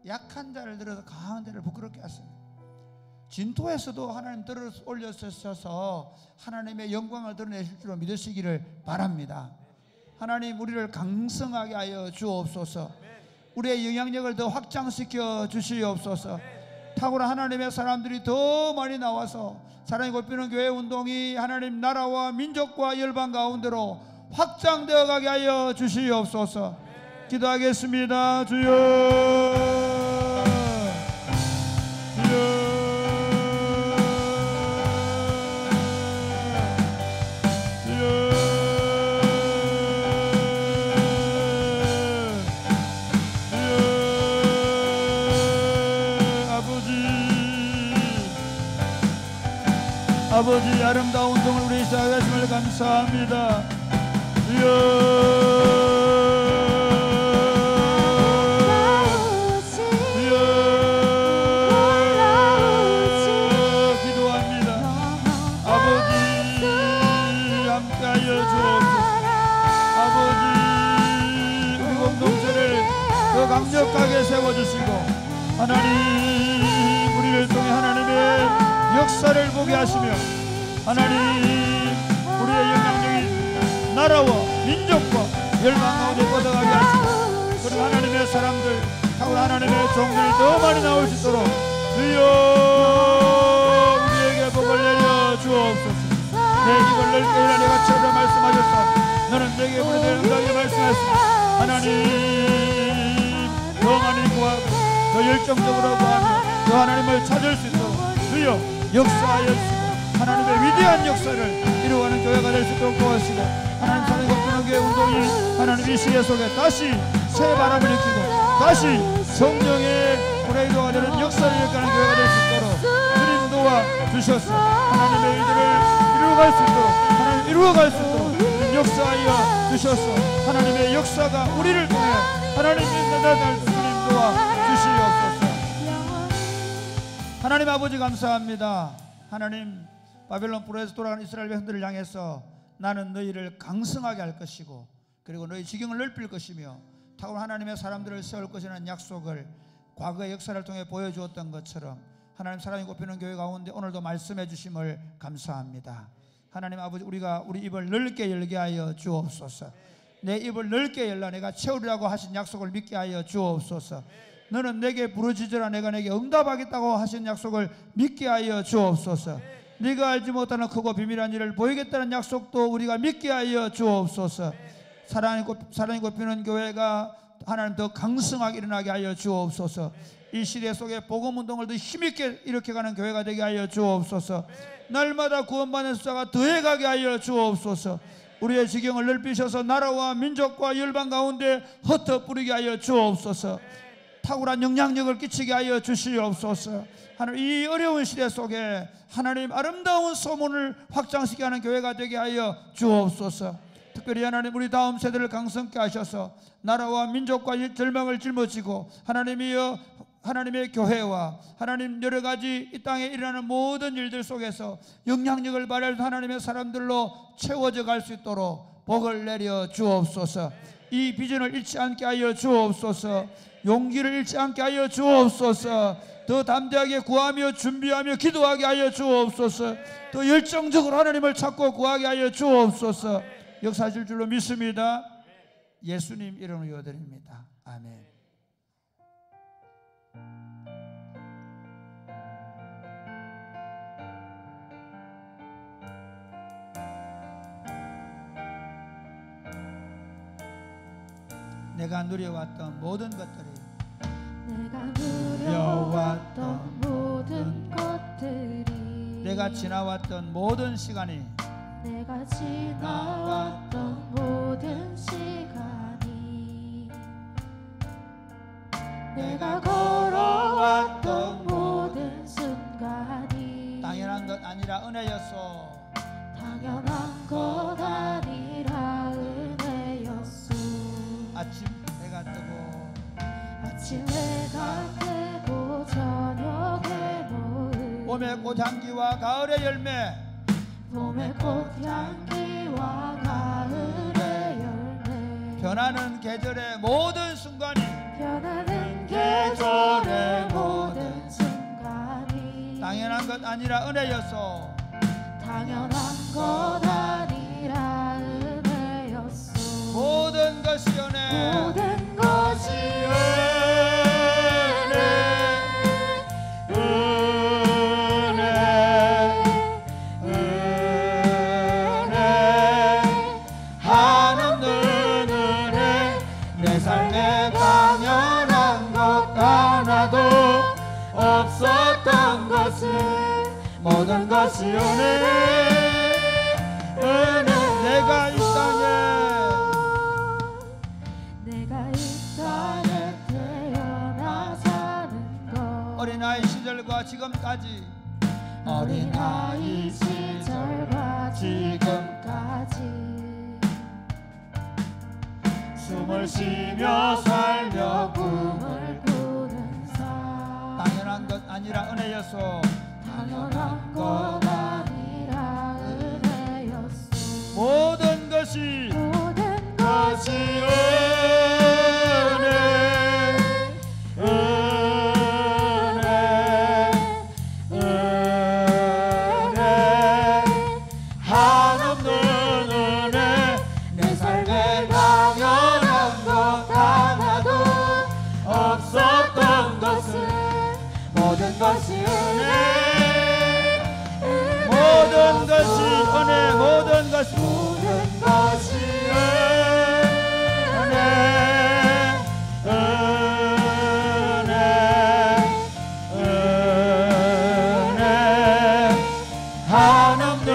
약한 자를 들어서 강한 자를 부끄럽게 하십니다. 진토에서도 하나님 들어 올려주셔서 하나님의 영광을 드러내실 줄로 믿으시기를 바랍니다. 하나님, 우리를 강성하게 하여 주옵소서. 우리의 영향력을 더 확장시켜 주시옵소서. 탁월한 하나님의 사람들이 더 많이 나와서 사랑이 곱히는 교회 운동이 하나님 나라와 민족과 열방 가운데로 확장되어 가게 하여 주시옵소서. 기도하겠습니다. 주여, 주여, 주여, 주여. 아버지 아름다운 운동을 우리 시작하심을 감사합니다. 주여, 강력하게 세워주시고 하나님 우리를 통해 하나님의 역사를 보게 하시며 하나님 우리의 영향력이 나라와 민족과 열방 가운데 뻗어가게 하시고 그리고 하나님의 사람들 하고 하나님의 종들이 더 많이 나올 수 있도록 주여 우리에게 복을 내려 주옵소서. 내 입을 넓게 열라 내가 처음에 말씀하셨다. 너는 내게 우리 내 응답에 말씀하셨다. 하나님 더 많이 구하고 더 열정적으로 구하며 더 하나님을 찾을 수 있도록 주여 역사하여 주시고 하나님의 위대한 역사를 이루어가는 교회가 될 수 있도록 도와주시고 하나님 사랑의 곱히는 교회 운동이 하나님 이 시대 속에 다시 새 바람을 일으키고 다시 성령의 브레이드가 되는 역사를 일으키는 교회가 될 수 있도록 주님 도와주셔서 하나님의 일들을 이루어갈 수 있도록 하나님 이루어갈 수 있도록 주님 역사하여 주셔서 하나님의 역사가 우리를 통해 하나님의 나라를 주님 도와주시옵소서. 하나님 아버지 감사합니다. 하나님 바벨론 뿔에서 돌아가는 이스라엘 백성들을 향해서 나는 너희를 강성하게 할 것이고 그리고 너희 지경을 넓힐 것이며 탁월한 하나님의 사람들을 세울 것이라는 약속을 과거의 역사를 통해 보여주었던 것처럼 하나님 사랑이 곱히는 교회 가운데 오늘도 말씀해 주심을 감사합니다. 하나님 아버지 우리가 우리 입을 넓게 열게 하여 주옵소서. 내 입을 넓게 열라 내가 채우리라고 하신 약속을 믿게 하여 주옵소서. 너는 내게 부르짖으라 내가 내게 응답하겠다고 하신 약속을 믿게 하여 주옵소서. 네가 알지 못하는 크고 비밀한 일을 보이겠다는 약속도 우리가 믿게 하여 주옵소서. 사랑이 곱히는 교회가 하나님 더 강성하게 일어나게 하여 주옵소서. 이 시대 속에 복음운동을 더 힘있게 일으켜가는 교회가 되게 하여 주옵소서. 날마다 구원받는 숫자가 더해가게 하여 주옵소서. 우리의 지경을 넓히셔서 나라와 민족과 열방 가운데 흩어뿌리게 하여 주옵소서. 탁월한 영향력을 끼치게 하여 주시옵소서. 하나님 이 어려운 시대 속에 하나님 아름다운 소문을 확장시키게 하는 교회가 되게 하여 주옵소서. 특별히 하나님 우리 다음 세대를 강성케 하셔서 나라와 민족과 절망을 짊어지고 하나님이여 하나님의 교회와 하나님 여러 가지 이 땅에 일어나는 모든 일들 속에서 영향력을 발휘할 하나님의 사람들로 채워져 갈 수 있도록 복을 내려 주옵소서. 이 비전을 잃지 않게 하여 주옵소서. 용기를 잃지 않게 하여 주옵소서. 더 담대하게 구하며 준비하며 기도하게 하여 주옵소서. 더 열정적으로 하나님을 찾고 구하게 하여 주옵소서. 역사하실 줄로 믿습니다. 예수님 이름으로 기도드립니다. 아멘. 내가 누려왔던 모든 것들이 내가 누려왔던 모든 것들이 내가 지나왔던 모든 시간이 내가 지나왔던 모든 시간이 내가 걸어왔던 모든 순간이 당연한 것 아니라 은혜였소. 당연한 것 아니라 은혜였소. 아침 해가 뜨고 아침 해가 뜨고 저녁에 모은 봄의 꽃향기와 가을의 열매 봄의 꽃향기와 가을의 열매 변하는 계절의 모든 순간이 변하는 계절의 모든 순간이 당연한 것 아니라 은혜였소. 당연한 것 아니라 은혜였소. 모든 것이 은혜 모든 것이 없었던 것을 모든 것이 은혜 내가 이 땅에 태어나 사는 것 어린아이 시절과 지금까지 어린아이 시절과 지금까지 숨을 쉬며 살며 꿈을 꾸는 삶 당연한 것 아니라 은혜였소. 당연한 것 아니라 은혜였소. 모든 것이 모든 것이 모든 것이 은혜 모든 것이 은혜 모든 것이 모든 것이 한없는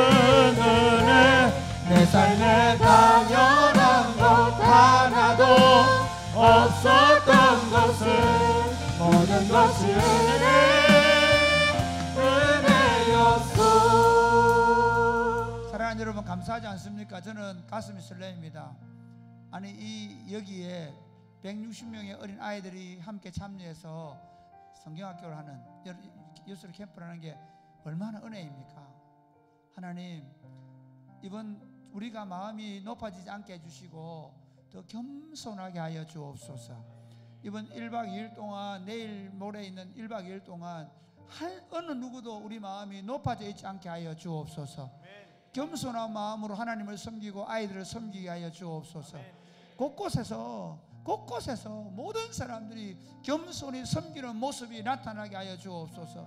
은혜 내 삶에 당연한 것 하나도 없었던 것을 모든 것이 은혜였소. 사랑하는 여러분 감사하지 않습니까? 저는 가슴이 설레입니다. 아니 이 여기에 160명의 어린 아이들이 함께 참여해서 성경학교를 하는 예술 캠프를 하는 게 얼마나 은혜입니까? 하나님 이번 우리가 마음이 높아지지 않게 해주시고 더 겸손하게 하여 주옵소서. 이번 1박 2일 동안 내일 모레 있는 1박 2일 동안 어느 누구도 우리 마음이 높아져 있지 않게 하여 주옵소서. 겸손한 마음으로 하나님을 섬기고 아이들을 섬기게 하여 주옵소서. 곳곳에서 모든 사람들이 겸손히 섬기는 모습이 나타나게 하여 주옵소서.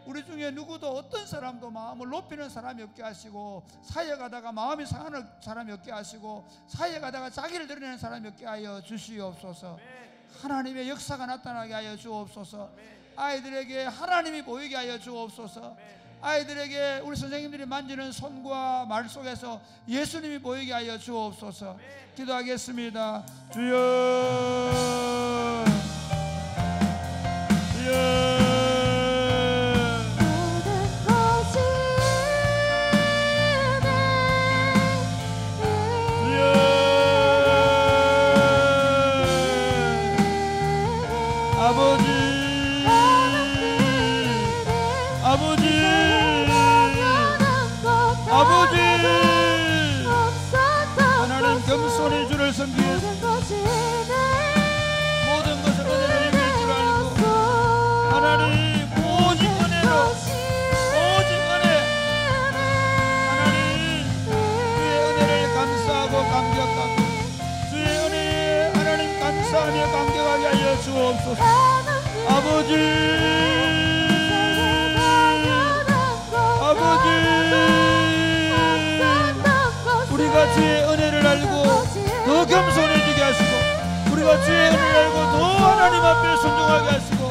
우리 중에 누구도 어떤 사람도 마음을 높이는 사람이 없게 하시고 사이에 가다가 마음이 상하는 사람이 없게 하시고 사이에 가다가 자기를 드러내는 사람이 없게 하여 주시옵소서. 하나님의 역사가 나타나게 하여 주옵소서. 아이들에게 하나님이 보이게 하여 주옵소서. 아이들에게 우리 선생님들이 만지는 손과 말 속에서 예수님이 보이게 하여 주옵소서. 기도하겠습니다. 주여 주여 하나님 겸손히 주를 섬기겠습니다. 앞에 순종하게 하시고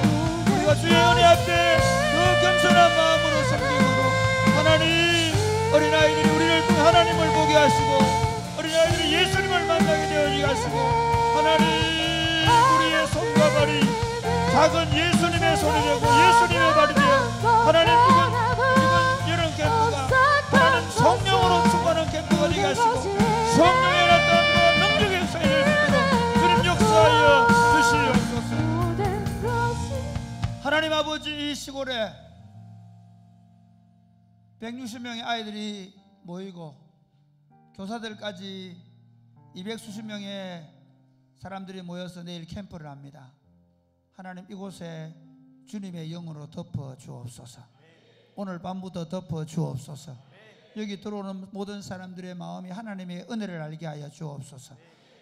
우리가 주의 은혜 앞에 더 겸손한 마음으로 섬김으로 하나님 어린아이들이 우리를 통해 하나님을 보게 하시고 어린아이들이 예수님을 만나게 되어지게 하시고 하나님 우리의 손과 발이 작은 예수님의 손이 되고 예수님의 발이 되어 하나님 이번 캠프가 하나님 성령으로 충만한 캠프가 되게 하시고 성령의 나타남과 능력의 역사에 될 수 있도록 주님 역사하여 주시옵소서. 하나님 아버지 이 시골에 160명의 아이들이 모이고 교사들까지 200수십 명의 사람들이 모여서 내일 캠프를 합니다. 하나님 이곳에 주님의 영으로 덮어 주옵소서. 오늘 밤부터 덮어 주옵소서. 여기 들어오는 모든 사람들의 마음이 하나님의 은혜를 알게 하여 주옵소서.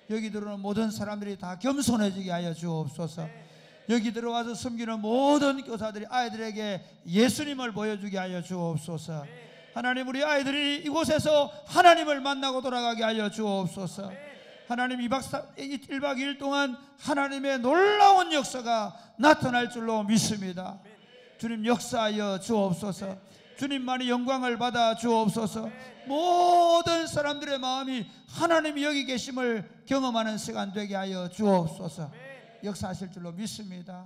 여기 들어오는 모든 사람들이 다 겸손해지게 하여 주옵소서. 여기 들어와서 섬기는 모든 교사들이 아이들에게 예수님을 보여주게 하여 주옵소서. 하나님 우리 아이들이 이곳에서 하나님을 만나고 돌아가게 하여 주옵소서. 하나님 1박 2일 동안 하나님의 놀라운 역사가 나타날 줄로 믿습니다. 주님 역사하여 주옵소서. 주님만이 영광을 받아 주옵소서. 모든 사람들의 마음이 하나님이 여기 계심을 경험하는 시간 되게 하여 주옵소서. 역사하실 줄로 믿습니다.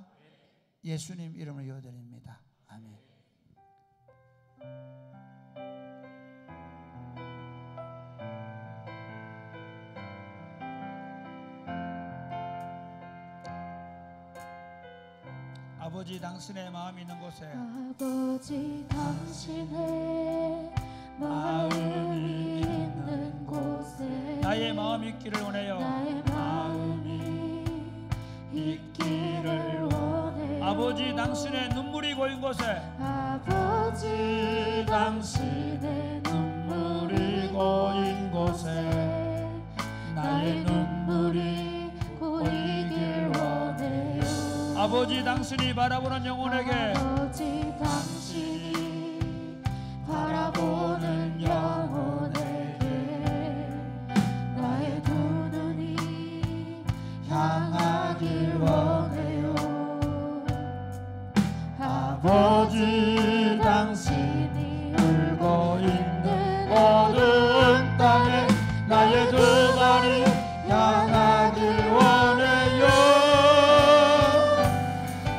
예수님 이름으로 기도드립니다. 아멘. 아버지 당신의 마음이 있는 곳에 아버지 당신의 마음이 있는 곳에 나의 마음이 있기를 원해요. 나의 마음이 있기를 원해요. 아버지 당신의 눈물이 고인 곳에 아버지 당신의 눈물이 고인 곳에 나의 눈물이 고이길 원해요. 아버지 당신이 바라보는 영혼에게 아버지 당신이 바라보는 영혼에게 나의 두 눈이 향하길 원해요. 아버지 당신이 울고 있는 어두운 땅에 나의 두 발이 향하길 원해요.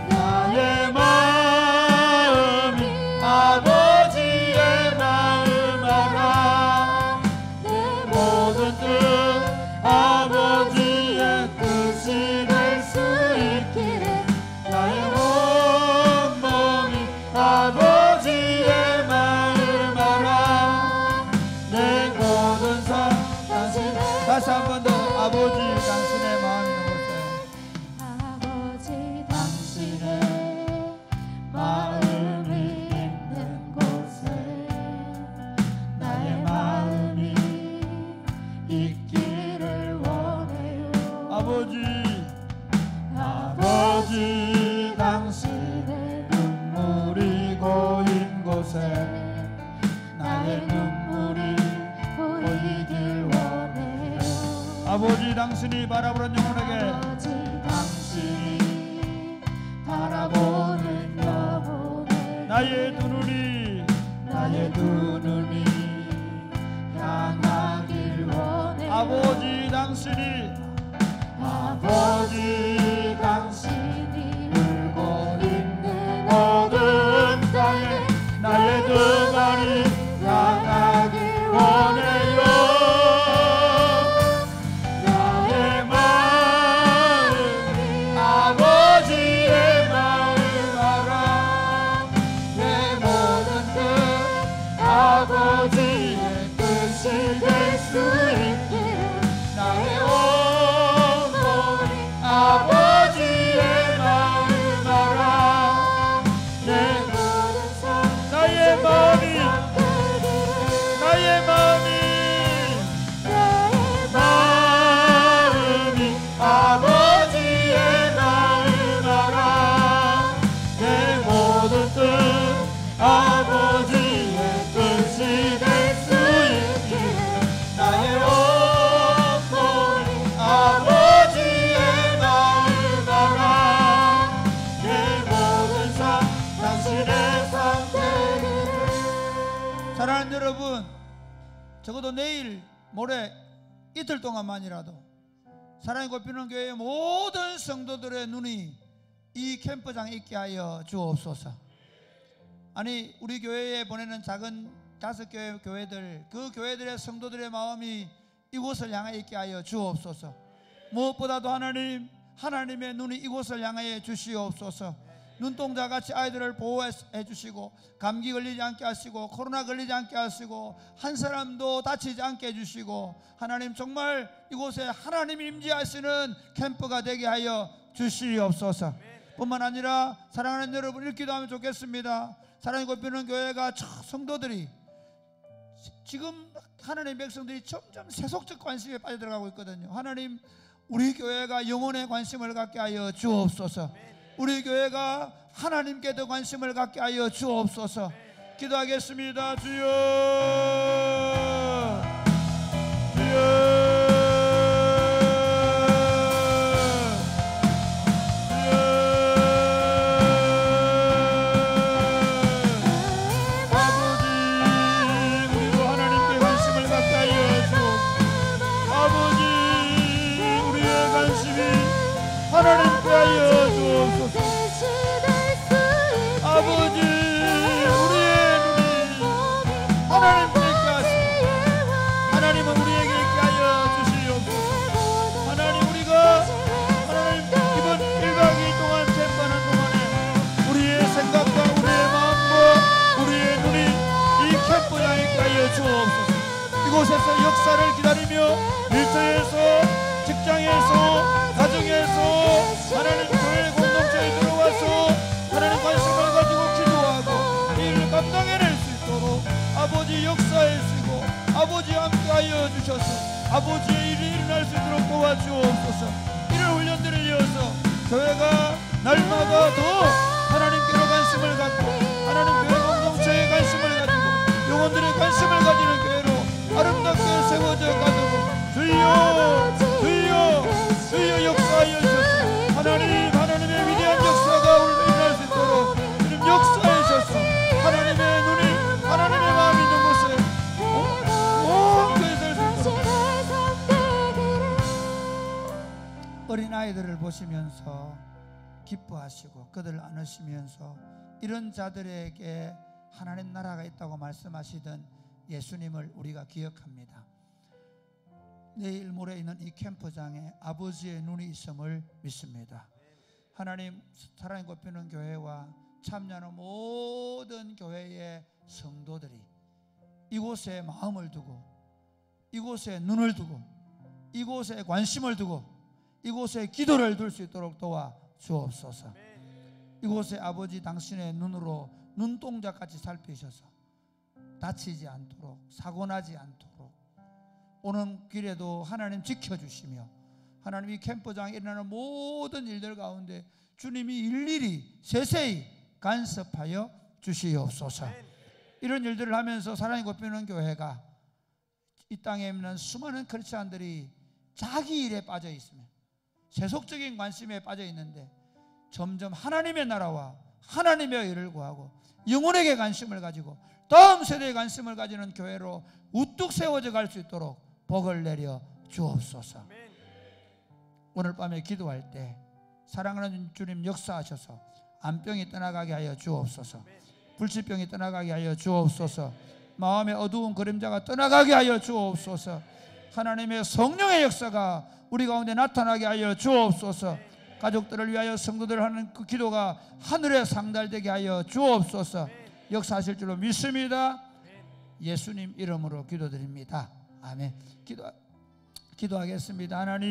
나의 마음이 아버지의 마음 알아. 내 모든 뜻 아버지의 뜻이 될 수 있기를 나의 온 몸이 아버지의 마음 알아. 내 모든 삶 당신의 다시 한 번 더 아버지 당신의 마음이 있는 곳에 아버지 당신의 마음이 있는 곳에 나의 마음이 있기를 원해요. 아버지 아버지 당신의 눈물이 고인 곳에 나의 눈물이 고이길 원해요. 아버지 당신이 바라보는 영혼에게 아버지 당신이 바라보는 영혼에게 나의 두 눈이 향하길 원해요. 아버지 당신이 아버지 당신이 울고 있는 어두운 땅에 나의 두 발이 향하길 원해요. 나의 마음이 아버지의 마음 알아. 내 모든 사랑하는 여러분, 적어도 내일 모레 이틀 동안만이라도 사랑이 곱히는 교회의 모든 성도들의 눈이 이 캠프장에 있게 하여 주옵소서. 아니, 우리 교회에 보내는 작은 5교회 교회들, 그 교회들의 성도들의 마음이 이곳을 향해 있게 하여 주옵소서. 무엇보다도 하나님의 눈이 이곳을 향하여 주시옵소서. 눈동자같이 아이들을 보호해 주시고, 감기 걸리지 않게 하시고, 코로나 걸리지 않게 하시고, 한 사람도 다치지 않게 해주시고, 하나님 정말 이곳에 하나님이 임재하시는 캠프가 되게 하여 주시옵소서. 뿐만 아니라 사랑하는 여러분, 읽기도 하면 좋겠습니다. 사랑이 곱히는 교회가 성도들이 지금 하나님의 백성들이 점점 세속적 관심에 빠져들어가고 있거든요. 하나님, 우리 교회가 영혼에 관심을 갖게 하여 주옵소서. 우리 교회가 하나님께 더 관심을 갖게 하여 주옵소서. 기도하겠습니다. 주여, 주여, 하나님께 하여 주옵소서. 아버지, 우리의 눈이 하나님께 있게 하시고, 하나님은 우리에게 있게 하여 주시옵소서. 하나님, 우리가 하나님 이번 1박 2일 동안 캠프하는 동안에 우리의 생각과 우리의 마음과 우리의 눈이 이 캠프장에 있게 하여 주옵소서. 이곳에서 역사를 기다리며 일터에서, 직장에서, 가정에서 하나님 교회 공동체에 들어와서 하나님 관심을 가지고 기도하고 이 일을 감당해낼 수 있도록 아버지 역사하시고, 아버지 함께하여 주셔서 아버지의 일이 일어날 수 있도록 도와주옵소서. 이런 훈련들을 이어서 교회가 날마다 더 하나님께로 관심을 갖고, 하나님 교회 공동체에 관심을 가지고, 영혼들의 관심을 가지는 교회로 아름답게 세워져 가도록 주여, 주여, 주여 역사하여 주셔서 하나님의 위대한 역사가 오늘 일어날 수 있도록 주님 역사해 주셔서 하나님의 눈이, 하나님의 마음이 있는 곳에 온 교회 설 수 있도록 어린 아이들을 보시면서 기뻐하시고 그들을 안으시면서 이런 자들에게 하나님 나라가 있다고 말씀하시던 예수님을 우리가 기억합니다. 내일 모레 있는 이 캠프장에 아버지의 눈이 있음을 믿습니다. 하나님, 사랑이 곱히는 교회와 참여하는 모든 교회의 성도들이 이곳에 마음을 두고, 이곳에 눈을 두고, 이곳에 관심을 두고, 이곳에 기도를 둘 수 있도록 도와 주옵소서. 이곳에 아버지 당신의 눈으로 눈동자같이 살피셔서 다치지 않도록, 사고나지 않도록 오는 길에도 하나님 지켜주시며, 하나님 이 캠프장에 일어나는 모든 일들 가운데 주님이 일일이 세세히 간섭하여 주시옵소서. 이런 일들을 하면서 사랑이 곱히는 교회가 이 땅에 있는 수많은 크리스찬들이 자기 일에 빠져 있으며 세속적인 관심에 빠져 있는데 점점 하나님의 나라와 하나님의 일을 구하고 영혼에게 관심을 가지고 다음 세대에 관심을 가지는 교회로 우뚝 세워져 갈 수 있도록 복을 내려 주옵소서. 오늘 밤에 기도할 때 사랑하는 주님 역사하셔서 암병이 떠나가게 하여 주옵소서. 불치병이 떠나가게 하여 주옵소서. 마음의 어두운 그림자가 떠나가게 하여 주옵소서. 하나님의 성령의 역사가 우리 가운데 나타나게 하여 주옵소서. 가족들을 위하여 성도들 하는 그 기도가 하늘에 상달되게 하여 주옵소서. 역사하실 줄로 믿습니다. 예수님 이름으로 기도드립니다. 아멘. 기도하겠습니다. 하나님.